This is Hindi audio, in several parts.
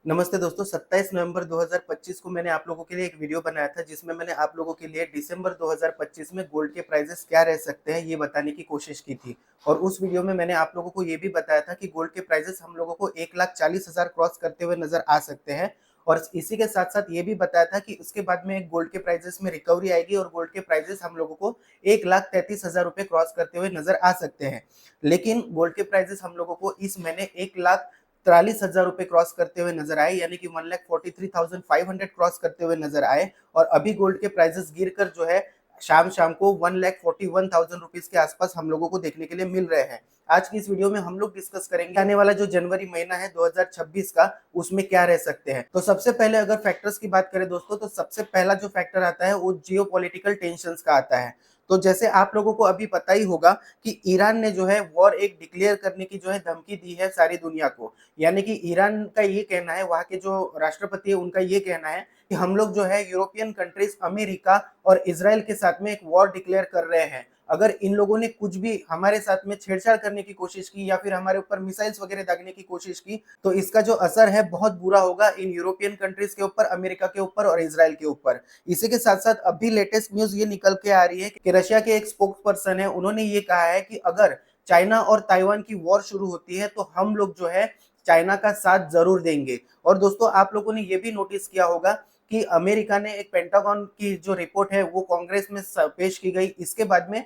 नमस्ते दोस्तों, 27 नवंबर 2025 को मैंने आप लोगों के लिए एक वीडियो बनाया था जिसमें मैंने आप लोगों के लिए दिसंबर 2025 में गोल्ड के प्राइसेस क्या रह सकते हैं ये बताने की कोशिश की थी। और उस वीडियो में मैंने आप लोगों को ये भी बताया था कि गोल्ड के प्राइसेस हम लोगों को 1,40,000 क्रॉस करते हुए नजर आ सकते हैं। और इसी के साथ साथ ये भी बताया था कि उसके बाद में गोल्ड के प्राइसेस में रिकवरी आएगी और गोल्ड के प्राइसेस हम लोगों को 1,33,000 रुपए क्रॉस करते हुए नजर आ सकते हैं। लेकिन गोल्ड के प्राइसेस हम लोगों को इस महीने 1,43,000 रुपए क्रॉस करते हुए नजर आए, यानी कि 1,43,500 क्रॉस करते हुए नजर आए। और अभी गोल्ड के प्राइसेस गिरकर जो है शाम शाम को 1,41,000 रुपीज के आसपास हम लोगों को देखने के लिए मिल रहे हैं। आज की इस वीडियो में हम लोग डिस्कस करेंगे आने वाला जो जनवरी महीना है 2026 का, उसमें क्या रह सकते हैं। तो सबसे पहले अगर फैक्टर्स की बात करें दोस्तों, तो सबसे पहला जो फैक्टर आता है वो जियो पॉलिटिकल टेंशन का आता है। तो जैसे आप लोगों को अभी पता ही होगा कि ईरान ने जो है वॉर एक डिक्लेयर करने की जो है धमकी दी है सारी दुनिया को। यानी कि ईरान का ये कहना है, वहां के जो राष्ट्रपति है उनका ये कहना है कि हम लोग जो है यूरोपियन कंट्रीज, अमेरिका और इसराइल के साथ में एक वॉर डिक्लेयर कर रहे हैं। अगर इन लोगों ने कुछ भी हमारे साथ में छेड़छाड़ करने की कोशिश की या फिर हमारे ऊपर मिसाइल्स वगैरह दागने की कोशिश की, तो इसका जो असर है बहुत बुरा होगा इन यूरोपियन कंट्रीज के ऊपर, अमेरिका के ऊपर और इसराइल के ऊपर। इसी के साथ साथ अभी लेटेस्ट न्यूज ये निकल के आ रही है कि रशिया के एक स्पोक्स पर्सन है, उन्होंने ये कहा है कि अगर चाइना और ताइवान की वॉर शुरू होती है तो हम लोग जो है चाइना का साथ जरूर देंगे। और दोस्तों आप लोगों ने ये भी नोटिस किया होगा कि अमेरिका ने एक पेंटागन की जो रिपोर्ट है वो कांग्रेस में पेश की गई। इसके बाद में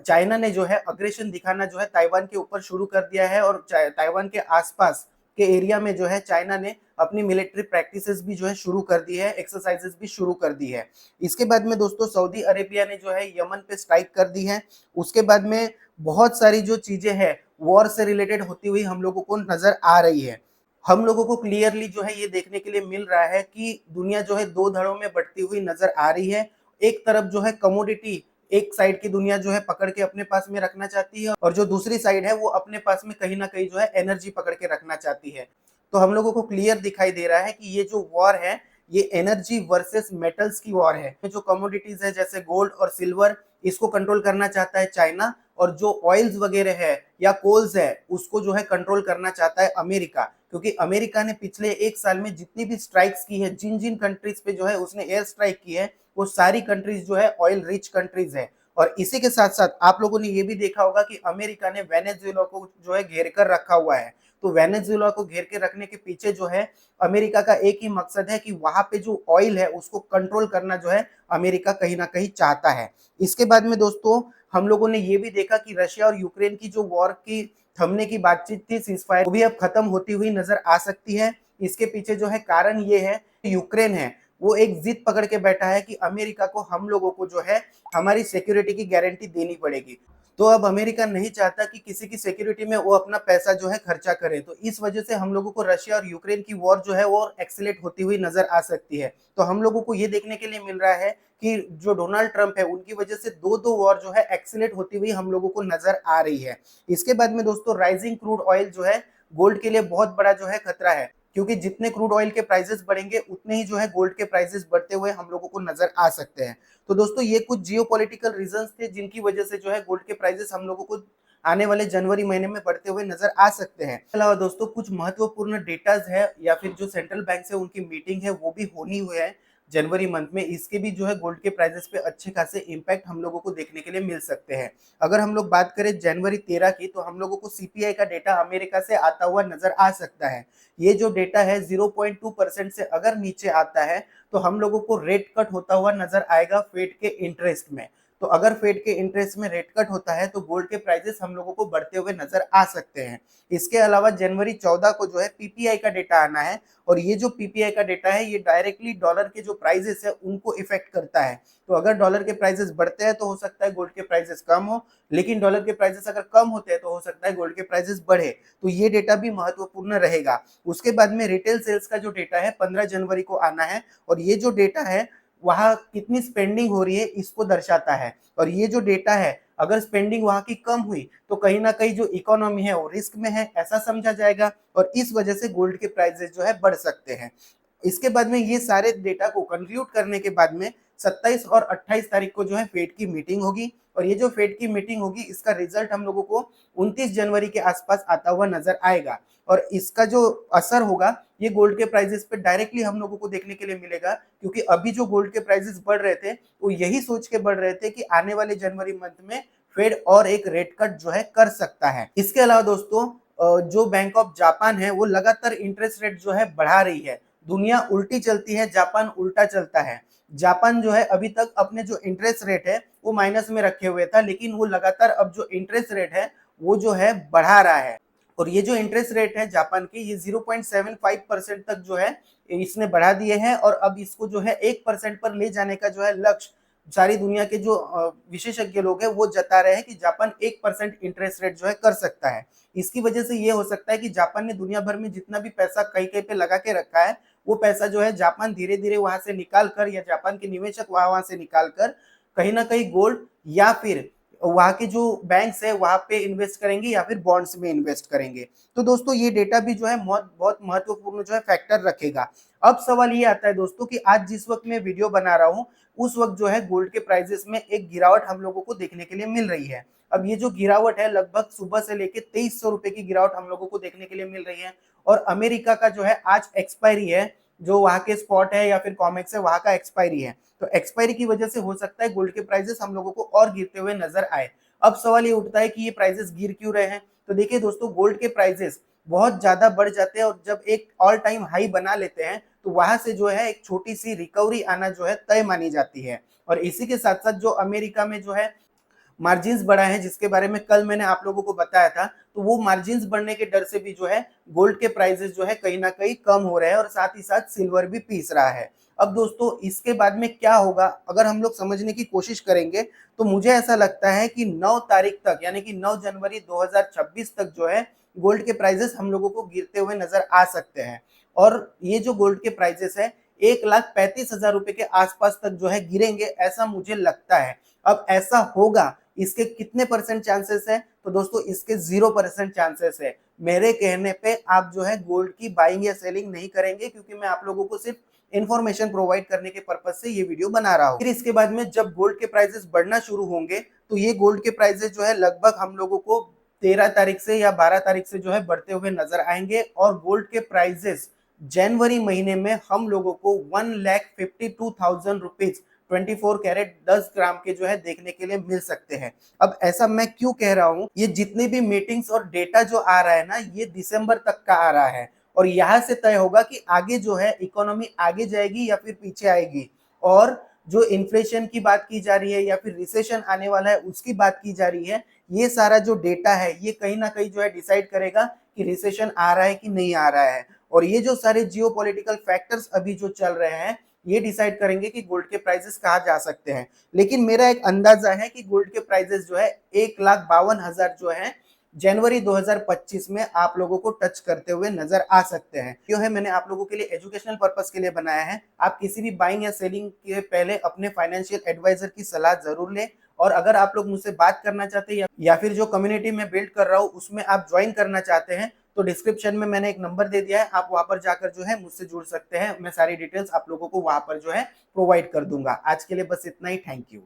चाइना ने जो है अग्रेशन दिखाना जो है ताइवान के ऊपर शुरू कर दिया है। और ताइवान के आसपास के एरिया में जो है चाइना ने अपनी मिलिट्री प्रैक्टिसेस भी जो है शुरू कर दी है, एक्सरसाइजेस भी शुरू कर दी है। इसके बाद में दोस्तों सऊदी अरेबिया ने जो है यमन पे स्ट्राइक कर दी है। उसके बाद में बहुत सारी जो चीजें हैं वॉर से रिलेटेड होती हुई हम लोगों को नजर आ रही है। हम लोगों को क्लियरली जो है ये देखने के लिए मिल रहा है कि दुनिया जो है दो धड़ों में बढ़ती हुई नजर आ रही है। एक तरफ जो है कमोडिटी, एक साइड की दुनिया जो है पकड़ के अपने पास में रखना चाहती है, और जो दूसरी साइड है वो अपने पास में कहीं ना कहीं जो है एनर्जी पकड़ के रखना चाहती है। तो हम लोगों को क्लियर दिखाई दे रहा है कि ये जो वॉर है ये एनर्जी वर्सेस मेटल्स की वॉर है। जो कमोडिटीज है जैसे गोल्ड और सिल्वर, इसको कंट्रोल करना चाहता है चाइना। और जो ऑयल्स वगैरह है या कोल्स है उसको जो है कंट्रोल करना चाहता है अमेरिका। क्योंकि अमेरिका ने पिछले एक साल में जितनी भी स्ट्राइक्स की है, जिन जिन कंट्रीज पे जो है उसने एयर स्ट्राइक की है, वो सारी कंट्रीज जो है ऑयल रिच कंट्रीज है। और इसी के साथ साथ आप लोगों ने ये भी देखा होगा कि अमेरिका ने वेनेजुएला को जो है घेर कर रखा हुआ है। तो वेनेजुएला को घेर के रखने के पीछे जो है अमेरिका का एक ही मकसद है कि वहां पे जो ऑयल है उसको कंट्रोल करना जो है अमेरिका कहीं ना कहीं चाहता है। इसके बाद में दोस्तों हम लोगों ने ये भी देखा कि रशिया और यूक्रेन की जो वॉर की थमने की बातचीत थी, सीजफायर, वो भी अब खत्म होती हुई नजर आ सकती है। इसके पीछे जो है कारण ये है, यूक्रेन है वो एक जिद पकड़ के बैठा है कि अमेरिका को हम लोगों को जो है हमारी सिक्योरिटी की गारंटी देनी पड़ेगी। तो अब अमेरिका नहीं चाहता कि किसी की सिक्योरिटी में वो अपना पैसा जो है खर्चा करे। तो इस वजह से हम लोगों को रशिया और यूक्रेन की वॉर जो है वो एक्सीलेट होती हुई नजर आ सकती है। तो हम लोगों को ये देखने के लिए मिल रहा है कि जो डोनाल्ड ट्रंप है उनकी वजह से दो दो वॉर जो है एक्सीलेट होती हुई हम लोगों को नजर आ रही है। इसके बाद में दोस्तों राइजिंग क्रूड ऑयल जो है गोल्ड के लिए बहुत बड़ा जो है खतरा है। क्योंकि जितने क्रूड ऑयल के प्राइसेस बढ़ेंगे उतने ही जो है गोल्ड के प्राइसेस बढ़ते हुए हम लोगों को नजर आ सकते हैं। तो दोस्तों ये कुछ जियोपॉलिटिकल रीजंस थे जिनकी वजह से जो है गोल्ड के प्राइसेस हम लोगों को आने वाले जनवरी महीने में बढ़ते हुए नजर आ सकते हैं। इसके अलावा दोस्तों कुछ महत्वपूर्ण डेटाज है या फिर जो सेंट्रल बैंक से उनकी मीटिंग है वो भी होनी हुई है जनवरी मंथ में। इसके भी जो है गोल्ड के प्राइसेस पे अच्छे खासे इंपैक्ट हम लोगों को देखने के लिए मिल सकते हैं। अगर हम लोग बात करें जनवरी 13 की, तो हम लोगों को सीपीआई का डेटा अमेरिका से आता हुआ नजर आ सकता है। ये जो डेटा है 0.2% से अगर नीचे आता है तो हम लोगों को रेट कट होता हुआ नजर आएगा फेड के इंटरेस्ट में। तो अगर फेड के इंटरेस्ट में रेट कट होता है तो गोल्ड के प्राइसेस हम लोगों को बढ़ते हुए नजर आ सकते हैं। इसके अलावा जनवरी 14 को जो है पीपीआई का डेटा आना है। और ये जो पीपीआई का डेटा है ये डायरेक्टली डॉलर के जो प्राइसेस है उनको इफेक्ट करता है। तो अगर डॉलर के प्राइसेस बढ़ते हैं तो हो सकता है गोल्ड के प्राइसेस कम हो, लेकिन डॉलर के प्राइसेस अगर कम होते हैं तो हो सकता है गोल्ड के प्राइसेस बढ़े। तो ये डेटा भी महत्वपूर्ण रहेगा। उसके बाद में रिटेल सेल्स का जो डेटा है 15 जनवरी को आना है। और ये जो डेटा है वहां कितनी स्पेंडिंग हो रही है इसको दर्शाता है। और ये जो डेटा है अगर स्पेंडिंग वहां की कम हुई तो कहीं ना कहीं जो इकोनॉमी है वो रिस्क में है ऐसा समझा जाएगा। और इस वजह से गोल्ड के प्राइसेस जो है बढ़ सकते हैं। इसके बाद में ये सारे डेटा को कंक्लूड करने के बाद में 27 और 28 तारीख को जो है फेड की मीटिंग होगी। और ये जो फेड की मीटिंग होगी इसका रिजल्ट हम लोगों को 29 जनवरी के आसपास आता हुआ नजर आएगा। और इसका जो असर होगा ये गोल्ड के प्राइसेस पे डायरेक्टली हम लोगों को देखने के लिए मिलेगा, क्योंकि अभी जो गोल्ड के प्राइसेस बढ़ रहे थे वो यही सोच के बढ़ रहे थे कि आने वाले जनवरी मंथ में फेड और एक रेट कट जो है कर सकता है। इसके अलावा दोस्तों जो बैंक ऑफ जापान है वो लगातार इंटरेस्ट रेट जो है बढ़ा रही है। दुनिया उल्टी चलती है, जापान उल्टा चलता है। जापान जो है अभी तक अपने जो इंटरेस्ट रेट है वो माइनस में रखे हुए था, लेकिन वो लगातार अब जो इंटरेस्ट रेट है वो जो है बढ़ा रहा है। और ये जो इंटरेस्ट रेट है जापान की ये 0.75% तक जो है इसने बढ़ा दिए हैं, और अब इसको जो है 1% पर ले जाने का जो है लक्ष्य सारी दुनिया के जो विशेषज्ञ लोग हैं वो जता रहे हैं कि जापान 1% इंटरेस्ट रेट जो है कर सकता है। इसकी वजह से ये हो सकता है कि जापान ने दुनिया भर में जितना भी पैसा कहीं कहीं पे लगा के रखा है वो पैसा जो है जापान धीरे धीरे वहां से निकाल कर, या जापान के निवेशक वहां से निकाल कर कहीं ना कहीं गोल्ड या फिर वहां के जो बैंक्स है वहां पे इन्वेस्ट करेंगे या फिर बॉन्ड्स में इन्वेस्ट करेंगे। तो दोस्तों ये डेटा भी जो है बहुत महत्वपूर्ण जो है फैक्टर रखेगा। अब सवाल ये आता है दोस्तों कि आज जिस वक्त मैं वीडियो बना रहा हूँ उस वक्त जो है गोल्ड के प्राइसेस में एक गिरावट हम लोगों को देखने के लिए मिल रही है। अब ये जो गिरावट है लगभग सुबह से लेके 2300 रुपए की गिरावट हम लोगों को देखने के लिए मिल रही है। और अमेरिका का जो है आज एक्सपायरी है, जो वहां के स्पॉट है या फिर कॉमेक्स है वहां का एक्सपायरी है। तो एक्सपायरी की वजह से हो सकता है गोल्ड के प्राइसेस हम लोगों को और गिरते हुए नजर आए। अब सवाल ये उठता है कि ये प्राइसेस गिर क्यों रहे हैं। तो देखिए दोस्तों गोल्ड के प्राइसेस बहुत ज्यादा बढ़ जाते हैं और जब एक ऑल टाइम हाई बना लेते हैं तो वहां से जो है एक छोटी सी रिकवरी आना जो है तय मानी जाती है। और इसी के साथ साथ जो अमेरिका में जो है मार्जिन्स बढ़ा है जिसके बारे में कल मैंने आप लोगों को बताया था, तो वो मार्जिन्स बढ़ने के डर से भी जो है गोल्ड के प्राइसेस जो है कहीं ना कहीं कम हो रहे हैं, और साथ ही साथ सिल्वर भी पीस रहा है। अब दोस्तों इसके बाद में क्या होगा अगर हम लोग समझने की कोशिश करेंगे तो मुझे ऐसा लगता है कि 9 तारीख तक यानी कि 9 जनवरी 2026 तक जो है गोल्ड के प्राइसेस हम लोगों को गिरते हुए नजर आ सकते हैं। और ये जो गोल्ड के प्राइसेस है 1,35,000 रुपए के आसपास तक जो है गिरेंगे ऐसा मुझे लगता है। अब ऐसा होगा इसके कितने परसेंट चांसेस है, तो दोस्तों इसके 0% चांसेस है। मेरे कहने पे आप जो है गोल्ड की बाइंग या सेलिंग नहीं करेंगे, क्योंकि मैं आप लोगों को सिर्फ इंफॉर्मेशन प्रोवाइड करने के पर्पज से ये वीडियो बना रहा हूँ। फिर इसके बाद में जब गोल्ड के प्राइसेस बढ़ना शुरू होंगे तो ये गोल्ड के प्राइसेस जो है लगभग हम लोगों को 13 तारीख से या 12 तारीख से जो है बढ़ते हुए नजर आएंगे, और गोल्ड के प्राइसेस जनवरी महीने में हम लोगों को 1,52,000 रुपीज 24 कैरेट 10 ग्राम के जो है देखने के लिए मिल सकते हैं। अब ऐसा मैं क्यों कह रहा हूँ, ये जितने भी मीटिंग्स और डेटा जो आ रहा है ना ये दिसंबर तक का आ रहा है, और यहाँ से तय होगा कि आगे जो है इकोनॉमी आगे जाएगी या फिर पीछे आएगी। और जो इन्फ्लेशन की बात की जा रही है या फिर रिसेशन आने वाला है उसकी बात की जा रही है, ये सारा जो डेटा है ये कहीं ना कहीं जो है डिसाइड करेगा कि रिसेशन आ रहा है कि नहीं आ रहा है। और ये जो सारे जियोपॉलिटिकल फैक्टर्स अभी जो चल रहे हैं ये डिसाइड करेंगे कि गोल्ड के प्राइसेस कहाँ जा सकते हैं। लेकिन मेरा एक अंदाजा है कि गोल्ड के प्राइसेस जो है 1,52,000 जो है जनवरी 2025 में आप लोगों को टच करते हुए नजर आ सकते हैं। जो है मैंने आप लोगों के लिए एजुकेशनल पर्पस के लिए बनाया है। आप किसी भी बाइंग या सेलिंग के पहले अपने फाइनेंशियल एडवाइजर की सलाह जरूर लें। और अगर आप लोग मुझसे बात करना चाहते हैं या फिर जो कम्युनिटी में बिल्ड कर रहा हूँ उसमें आप ज्वाइन करना चाहते हैं तो डिस्क्रिप्शन में मैंने एक नंबर दे दिया है, आप वहां पर जाकर जो है मुझसे जुड़ सकते हैं। मैं सारी डिटेल्स आप लोगों को वहां पर जो है प्रोवाइड कर दूंगा। आज के लिए बस इतना ही। Thank you.